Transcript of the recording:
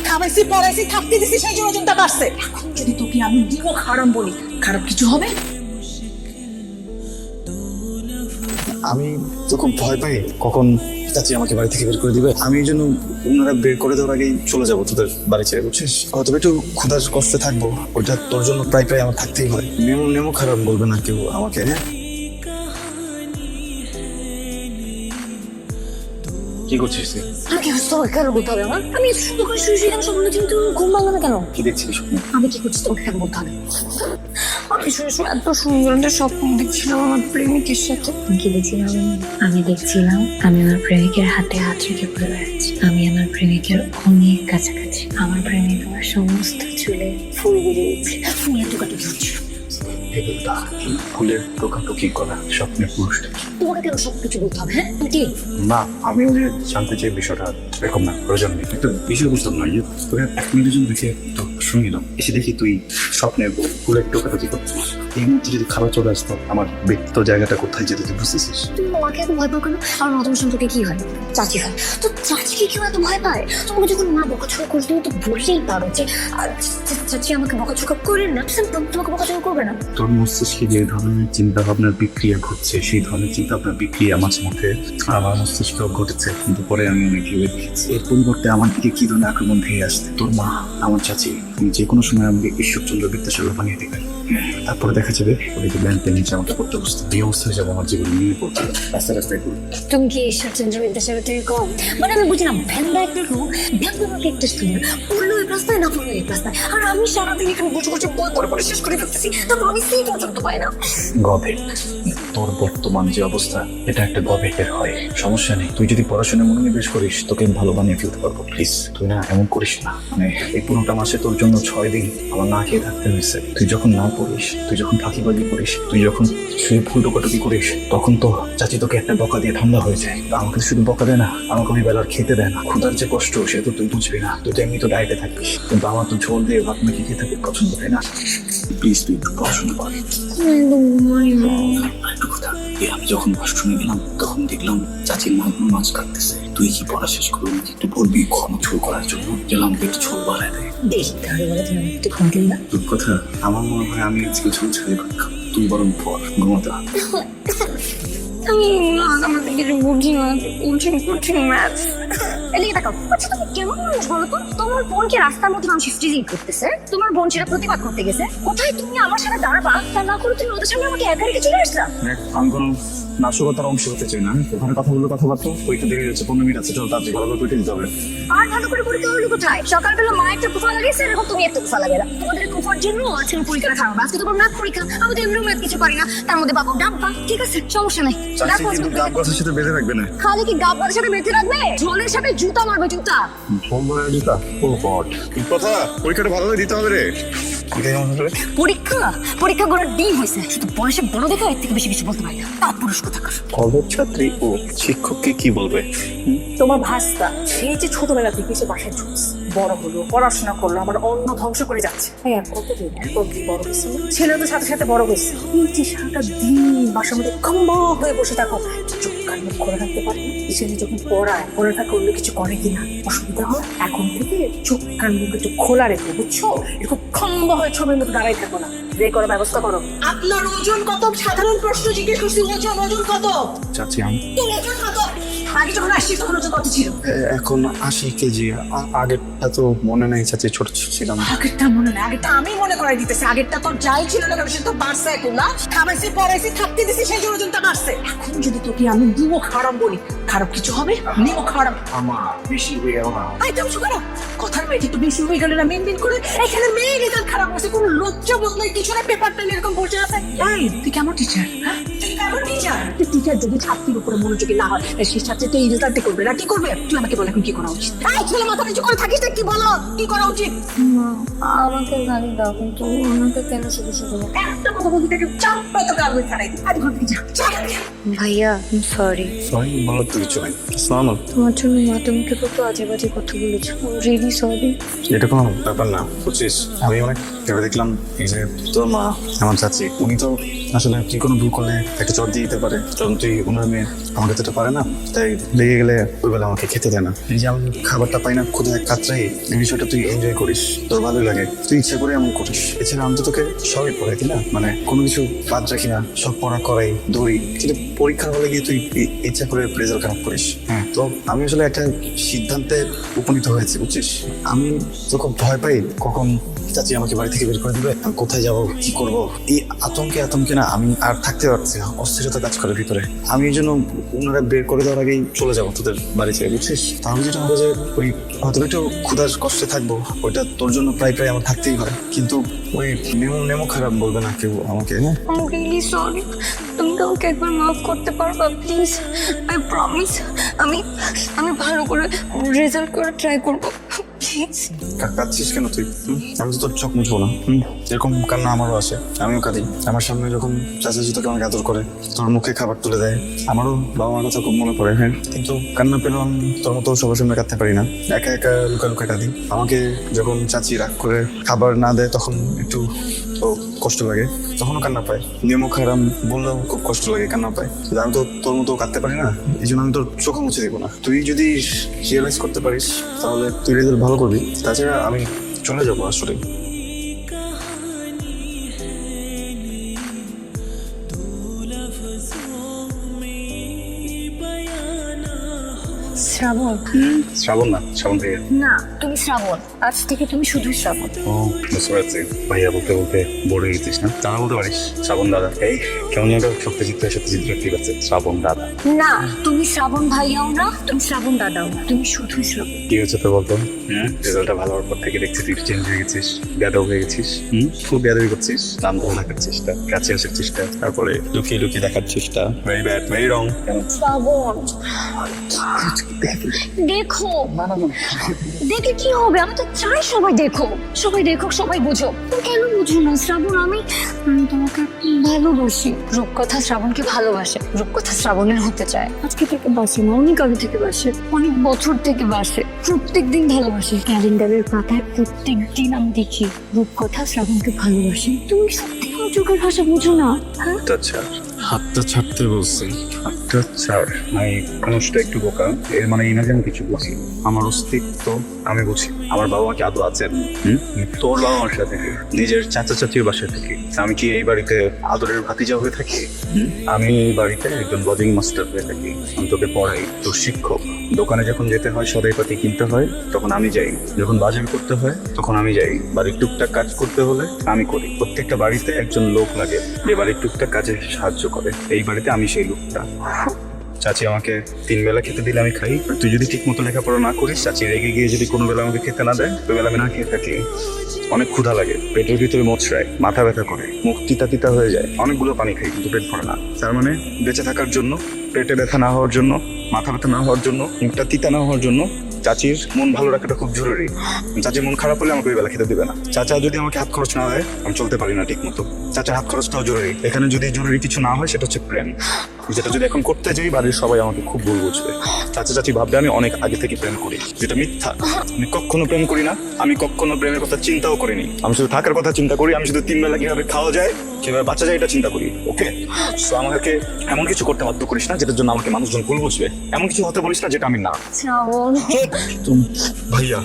খাবাইছি পড়াইছি থাকতে দিছি সেই জন্য চিন্তা পারছে। এখন যদি তোকে আমি দিব খারাপ বলি, খারাপ কিছু হবে? আমি তো খুব ভয় পাই কখন চাচি আমাকে বাড়ি থেকে বের করে দিবে। আমি এই জন্য ওনারা বের করে দেওয়ার আগেই চলে যাবো তোদের বাড়ি ছেড়ে, বুঝছিস? হয়তো একটু ক্ষুধার কষ্টে থাকবো, ওইটা তোর জন্য প্রায় প্রায় আমার থাকতেই হয়। নেমো নেমো খারাপ বলবে না কেউ আমাকে, হ্যাঁ? কি করছিস তুই? আমাকে হাসতে হবে কেন বলতে হবে আমার? আমি সুন্দর করে শুয়ে শুয়ে স্বপ্ন দেখছি, তুমি ঘুম ভাঙলো না কেন? কি দেখছিস? আমি কি করছি তোমাকে কেন বলতে হবে? আমি শুয়ে শুয়ে এত সুন্দর একটা স্বপ্ন দেখছিলাম আমার প্রেমিকের সাথে। কি দেখছিলাম? আমি দেখছিলাম আমি আমার প্রেমিকের হাতে হাত রেখে ঘুরে বেড়াচ্ছি। আমি আমার প্রেমিকের অনেক কাছাকাছি। আমার প্রেমিক আমার সমস্ত চুলে ফুল বেরিয়েছে, ফুলের টুকাটুকি হচ্ছিল। ফুলের টোকাটুকি করা স্বপ্নের পুরুষটা তোমাকে কেন সবকিছু বলতে হবে? হ্যাঁ তুমি কে? না, আমি ওই যে জানতে চাই বিষয়টা এরকম না, প্রয়োজন নেই। একটা বিষয় বুঝতাম না, তোকে এক মিনিটের জন্য দেখে তো শুনিলাম, এসে দেখি তুই স্বপ্নে ফুলের টোকাটুকি করছিস। এই মুহূর্তে যদি খাবার চলে আসতো, আমার ব্যক্তিগত জায়গাটা কোথায় যেতে তুই বুঝতেছিস? তুমি আমাকে এত ভয় পাও কেন? আমার মতন সম্পর্কে কি হয়? চাচি হয় তো, চাচিকে কেউ এত ভয় পায়? তোমাকে যখন মা বকাঝকা করে তুমি তো বললেই পারো যে চাচি আমাকে বকাঝকা করেন না, তোমাকে বকাঝকা করবে না। তোর মস্তিষ্কে যে ধরনের চিন্তা ভাবনার বিক্রিয়া ঘটছে, সেই ধরনের চিন্তা ভাবনার বিক্রিয়া মাঝে মধ্যে আমার মস্তিষ্কেও ঘটেছে, কিন্তু পরে আমি অনেক ভেবে দেখেছি এর পরিবর্তে আমার দিকে কি ধরনের আক্রমণ ধেয়ে আসছে। তোর মা, আমার চাচি, যে কোনো সময় আমাকে ঈশ্বরচন্দ্র বিদ্যাসাগর বানিয়ে দেবে। তারপরে দেখা যাবে ওই যে ব্যান্ড নিচে আমাকে পড়তে বসতে, এই অবস্থায় যাবো আমার জীবনে নিয়ে পড়তে রাস্তায় রাস্তায় ঘুরে। তুমি কি ঈশ্বরচন্দ্র বিদ্যাসাগর থেকে কম? মানে আমি বুঝলাম ভ্যানটা একটা রুম, ভ্যানগুলোকে একটা স্টুডেন্ট পড়লো এই রাস্তায়, না পড়লো এই রাস্তায়, আর আমি সারাদিন এখানে বসে বসে বই পড়ে পড়ে শেষ করে ফেলতেছি, তারপর আমি সেই পর্যন্ত পাই না। গভীর, তোর বর্তমান যে অবস্থা, এটা একটা গভীরের হয়। সমস্যা নেই, তুই যদি পড়াশোনায় মনোনিবেশ করিস, তোকে আমি ভালো বানিয়ে ফেলতে পারবো। প্লিজ তুই না এমন করিস না। মানে এই 15টা মাসে তোর জন্য 6 দিন আমার না খেয়ে থাকতে হয়েছে। তুই যখন না পড়িস, তুই যখন ফাঁকিবাজি করিস, তুই যখন শুয়ে ফুল টোকাটুকি করিস, তখন তো চাচি তোকে একটা বকা দিয়ে ঠান্ডা হয়ে যায়। তা আমাকে শুধু বকা দেয় না, আমাকে ওই বেলার খেতে দেয় না। ক্ষুধার যে কষ্ট, সে তো তুই বুঝবি না। তুই তো এমনি তো ডায়েটে থাকবিস, কিন্তু আমার তো ঝোল দিয়ে ভাত মেখে খেতে খুব পছন্দ, তাই না? প্লিজ তুই একটু পড়াশোনা কর। একটু কথা, আমি যখন ওয়াশরুমে গেলাম তখন দেখলাম চাচির মাছ কাটতেছে। তুই কি পড়া শেষ করবি নাকি একটু বলবি ঘন ঝোল করার জন্য? গেলাম একটু ঝোল বাড়ায় দেয়। বেশ তাহলে বলে তুমি একটু ঘন্টেন না। তোর কথা, আমার মনে হয় আমি আজকে ঝোল ছাড়ি ভাত খাবো। তুই বরং পর, ঘুমাতে হবে। আমি আমার দিকে বুঝি না, কঠিন ম্যাথ। এদিকে তাকাও। আচ্ছা তুমি কেমন মানুষ বলো তো? তোমার বোন কি রাস্তার মধ্যে মানুষ ফ্রিজিং করতেছে? তোমার বোন সেটা প্রতিবাদ করতে গেছে, কোথায় তুমি আমার সাথে দাঁড়াবা তা না করে তুমি ওদের সামনে আমাকে একা রেখে চলে আসলা। আমি কোনো নাশকতার অংশ হতে চাই না। ওখানে কথা বললো কথাবার্তা, ওইটা দেরি হচ্ছে, 15 মিনিট আছে, চল তাড়াতাড়ি ভালো করে পরীক্ষা দিতে হবে। আর ভালো করে পরীক্ষা হলো কোথায়? সকালবেলা মা একটা কুফা লাগিয়েছে, এখন তুমি একটা কুফা লাগে না। তোমাদের কুফার জন্য আজকে পরীক্ষাটা খারাপ। আজকে তোমার ম্যাথ পরীক্ষা, আমি তো এমনিও ম্যাথ কিছু পারি না, তার মধ্যে বাবু ডাব্বা। ঠিক আছে সমস্যা নাই। চাচি কিন্তু গাব গাছের সাথে বেঁধে রাখবে না। খালি কি গাব্বার সাথে বেঁধে রাখবে? ঝোলের সাথে জুতা মারবে, জুতা। সোমবারের জুতা? ও গড, কথা পরীক্ষাটা ভালোভাবে দিতে হবে রে। পরীক্ষা করার দিন হয়েছে, শুধু বয়সে বড় দেখা এর থেকে বেশি কিছু বলতে পারি না। তার পুরুষ কোথাকার। কলেজ ছাত্রী ও শিক্ষককে কি বলবে? তোমার ভাষা সেই যে ছোটবেলা থেকে সে বাসায় ঢুকছে, বড় হলো, পড়াশোনা করলো, আমার অন্য ধ্বংস করে যাচ্ছে। হ্যাঁ কতদিন বড় হয়েছে, ছেলে তো সাথে সাথে বড় হয়েছে। এই যে সারাটা দিন বাসার মধ্যে খম্বা হয়ে বসে থাকো, চোখ কান মুখ খোলা রাখতে পারে না। ছেলে যখন পড়াটা করলে কিছু করে কিনা অসুবিধা হয়, এখন থেকে চোখ কান মুখ একটু খোলা রেখো, বুঝছো? এরকম খম্বা হয়ে ছবির মতো দাঁড়াই থাকো না, বের করার ব্যবস্থা করো। আপনার ওজন কত? সাধারণ প্রশ্ন জিজ্ঞেস করছি, ওজন কত? চাচি আমি ওজন কত? আগে যখন আসছি তখন ওজন কত ছিল? এখন 80 কেজি। আগেরটা তো মনে নেই চাচি, ছোট ছিলাম। আগেরটা মনে নেই? আগেরটা আমি মনে করাই দিতেছি। আগেরটা তো যাই ছিল না, সে তো বাড়ছে এখন না। খাবাইছি পড়াইছি থাকতে দিছি সেই জন্য ওজনটা বাড়ছে। এখন যদি তোকে আমি দিব খারাপ বলি, খারাপ কিছু হবে? নিব খারাপ আমার বেশি হয়ে গেল না? একদম শুকারো কথার মেয়েটি একটু বেশি হয়ে গেল না? মেনটেন করে এখানে মেয়ে রেজাল্ট খারাপ হচ্ছে, কোনো লজ্জা বোধ নাই কিছু না, পেপারটা নিয়ে এরকম বসে আছে। এই তুই কেমন টিচার? হ্যাঁ তুই কেমন টিচার? তুই টিচার যদি ছাত্রীর উপরে মনোযোগী না হয়, সেই ছাত্রী তো এই রেজাল্টে করবে না। কি করবে? তুই আমাকে বল এখন কি করা উচিত? এই ছেলে মাথা নিচু করে থাকিস না, কি বলো কি করা উচিত? আমাকে গালি দাও, কিন্তু আমাকে কেন শুধু শুধু? একটা কথা বলতে থেকে চাপ তো গাল ছাড়াই আজ ঘর থেকে যা। ভাইয়া সরি। সরি বলার তো কিছু নাই। আসসালাম আলাইকুম। তোমার জন্য মা তোমাকে কত আজে বাজে কথা বলেছে। Really sorry. এটা কোনো ব্যাপার না, বুঝছিস? আমি অনেক ভেবে দেখলাম এই যে তোর মা, আমার চাচি, উনি তো আসলে কি কোনো ভুল করলে একটা চট দিয়ে দিতে পারে, কারণ তুই ওনার মেয়ে, আমাকে তো এটা পারে না। তাই লেগে গেলে ওই বেলা আমাকে খেতে দেয় না। এই যে আমি খাবারটা পাই না ক্ষুধা কাতরাই, এই বিষয়টা তুই এনজয় করিস, তোর ভালোই লাগে, তুই ইচ্ছা করে এমন করিস। এছাড়া আমি তো তোকে সবই পড়াই না, মানে কোনো কিছু বাদ রাখি না, সব পড়া করাই ধরি। কিন্তু পরীক্ষার হলে গিয়ে তুই ইচ্ছা করে রেজাল্ট খারাপ করিস। হ্যাঁ, তো আমি আসলে একটা সিদ্ধান্তে উপনীত হয়েছি, বুঝছিস। আমি তো খুব ভয় পাই কখন চাচি আমাকে বাড়ি থেকে বের করে দিবে, আমি কোথায় যাবো, কি করব, এই আতঙ্কে না আমি আর থাকতে পারছি না, অস্থিরতা কাজ করে ভিতরে। আমি এই জন্য ওনারা বের করে দেওয়ার আগেই চলে যাবো তোদের বাড়ি থেকে, বুঝছিস। তাহলে যেটা হবে যে ওই হয়তো একটু ক্ষুধার কষ্টে থাকবো, ওইটা তোর জন্য প্রায় আমার থাকতেই হয়। কিন্তু ওই নেমো খারাপ বলবে না কেউ আমাকে। হ্যাঁ, I'm really sorry. তুমি তো আমাকে একবার মাফ করতে পারবা প্লিজ? আই প্রমিস আমি ভালো করে রেজাল্ট করে ট্রাই করবো প্লিজ। কাঁদছিস কেন তুই? আমি তো তোর চোখ মুছবো না। এরকম কান্না আমারও আসে, আমিও কাঁদি। আমার সামনে যখন চাচাজি তোকে আমাকে আদর করে, তোর মুখে খাবার তুলে দেয়, আমারও বাবা মার কথা খুব মনে পড়ে। হ্যাঁ, কিন্তু কান্না পেলেও আমি তোর মতো সবার সামনে কাঁদতে পারি না, একা একা লুকা কাঁদি। আমাকে যখন চাচি রাগ করে খাবার না দেয় তখন একটু তো কষ্ট লাগে, তখনও কান্না পায়। নেমো খারাম বললেও খুব কষ্ট লাগে, কান্না পায়। কিন্তু আমি তো তোর মতো কাঁদতে পারি না, এই জন্য আমি তোর চোখে মুছে দিব না। তুই যদি রিয়েলাইজ করতে পারিস তাহলে তুই রেজাল্ট ভালো করবি। তাছাড়া আমি চলে যাবো আসলে। শ্রাবণ। শ্রাবণ না, শ্রাবণ ভাইয়া। না, তুমি শ্রাবণ, আজ থেকে তুমি শুধু শ্রাবণ। ও, বুঝতে পারছি। ভাইয়া বলতে বলতে বড় হয়ে গেছিস না, দাদা বলতে পারিস। শ্রাবণ দাদা, এই কেমন একটা সত্যজিৎ ঠিক আছে, শ্রাবণ দাদা। না, তুমি শ্রাবণ ভাইয়াও না, তুমি শ্রাবণ দাদাও না, তুমি শুধু শ্রাবণ। কি হচ্ছে তো বলতো? রেজাল্টটা ভালো হওয়ার পর থেকে দেখছি তুই চেঞ্জ হয়ে গেছিস, বেয়াদব হয়ে গেছিস। খুব বেয়াদবি করছিস, নাম ধরে রাখার চেষ্টা, কাছে আসার চেষ্টা, তারপরে লুকিয়ে লুকিয়ে দেখার চেষ্টা। Very bad, very wrong. Shraban, দেখো। দেখে কি হবে? আমি তো চাই সবাই দেখো, সবাই দেখো, সবাই বুঝো। তুমি কেন বুঝো না শ্রাবণ? আমি তোমাকে ভালোবাসি। রূপকথা শ্রাবণকে ভালোবাসে, রূপকথা শ্রাবণের হতে চায়। আজকে থেকে বাসে না, অনেক আগে থেকে বাসে, অনেক বছর থেকে বাসে, প্রত্যেক দিন ভালোবাসে। ক্যালেন্ডারের পাতায় প্রত্যেক দিন আমি দেখি রূপকথা শ্রাবণকে ভালোবাসে। তুমি সত্যি আমার চোখের ভাষা বুঝো না? হ্যাঁ, আচ্ছা, হাতটা ছাড়তে বলছি, হাতটা ছাড়। আমি মানুষটা একটু বোকা, এর মানে এই না যে আমি কিছু বুঝি। আমার অস্তিত্ব আমি বুঝি। আমার বাবা মা কি আদৌ আছেন? তোর বাবা মার সাথে নিজের চাচা চাচির বাসায় থাকি। আমি কি এই বাড়িতে আদরের ভাতিজা হয়ে থাকি? আমি এই বাড়িতে একজন লজিং মাস্টার হয়ে থাকি। আমি তোকে পড়াই, তোর শিক্ষক। দোকানে যখন যেতে হয়, সদাইপাতি কিনতে হয়, তখন আমি যাই। যখন বাজার করতে হয় তখন আমি যাই। বাড়ির টুকটাক কাজ করতে হলে আমি করি। প্রত্যেকটা বাড়িতে একজন লোক লাগে যে বাড়ির টুকটাক কাজে সাহায্য করে। এই বাড়িতে আমি সেই লোকটা। চাচি আমাকে 3 বেলা খেতে দিলে আমি খাই। তুই যদি ঠিক মতো লেখাপড়া না করিস, চাচি রেগে গিয়ে যদি কোনো বেলা আমাকে খেতে না দেয়, ওই বেলা আমি না খেয়ে থাকি। অনেক ক্ষুধা লাগে, পেটের ভিতরে মোচড়ায়, মাথা ব্যথা করে, মুখ তিতা তিতা হয়ে যায়। অনেকগুলো পানি খাই কিন্তু পেট ভরে না। তার মানে বেঁচে থাকার জন্য, পেটে ব্যথা না হওয়ার জন্য, মাথা ব্যথা না হওয়ার জন্য, মুখটা তিতা না হওয়ার জন্য চাচির মন ভালো রাখাটা খুব জরুরি। চাচির মন খারাপ হলে আমাকে ওই বেলা খেতে দেবে না। চাচা যদি আমাকে হাত খরচ না দেয়, আমি চলতে পারি না ঠিক মতো। চাচার হাত খরচটাও জরুরি। এখানে যদি জরুরি কিছু না হয়, সেটা হচ্ছে প্রেম। যেটা যদি এখন করতে যাই, বাড়ির সবাই আমাকে খুব ভুল বুঝবে। চাচা চাচি ভাববে আমি অনেক আগে থেকে প্রেম করি, যেটা মিথ্যা। আমি কখনো প্রেম করি না, আমি কখনো প্রেমের কথা চিন্তাও করিনি। আমি শুধু থাকার কথা চিন্তা করি। আমি শুধু 3 বেলা কিভাবে খাওয়া যায়, কিভাবে বাঁচা যায়, এটা চিন্তা করি। ওকে, সো আমাকে এমন কিছু করতে বাধ্য করিস না যেটার জন্য আমাকে মানুষজন ভুল বুঝবে। এমন কিছু হতে বলিস না যেটা আমি না। শ্রাবণ, তুমি ভাইয়া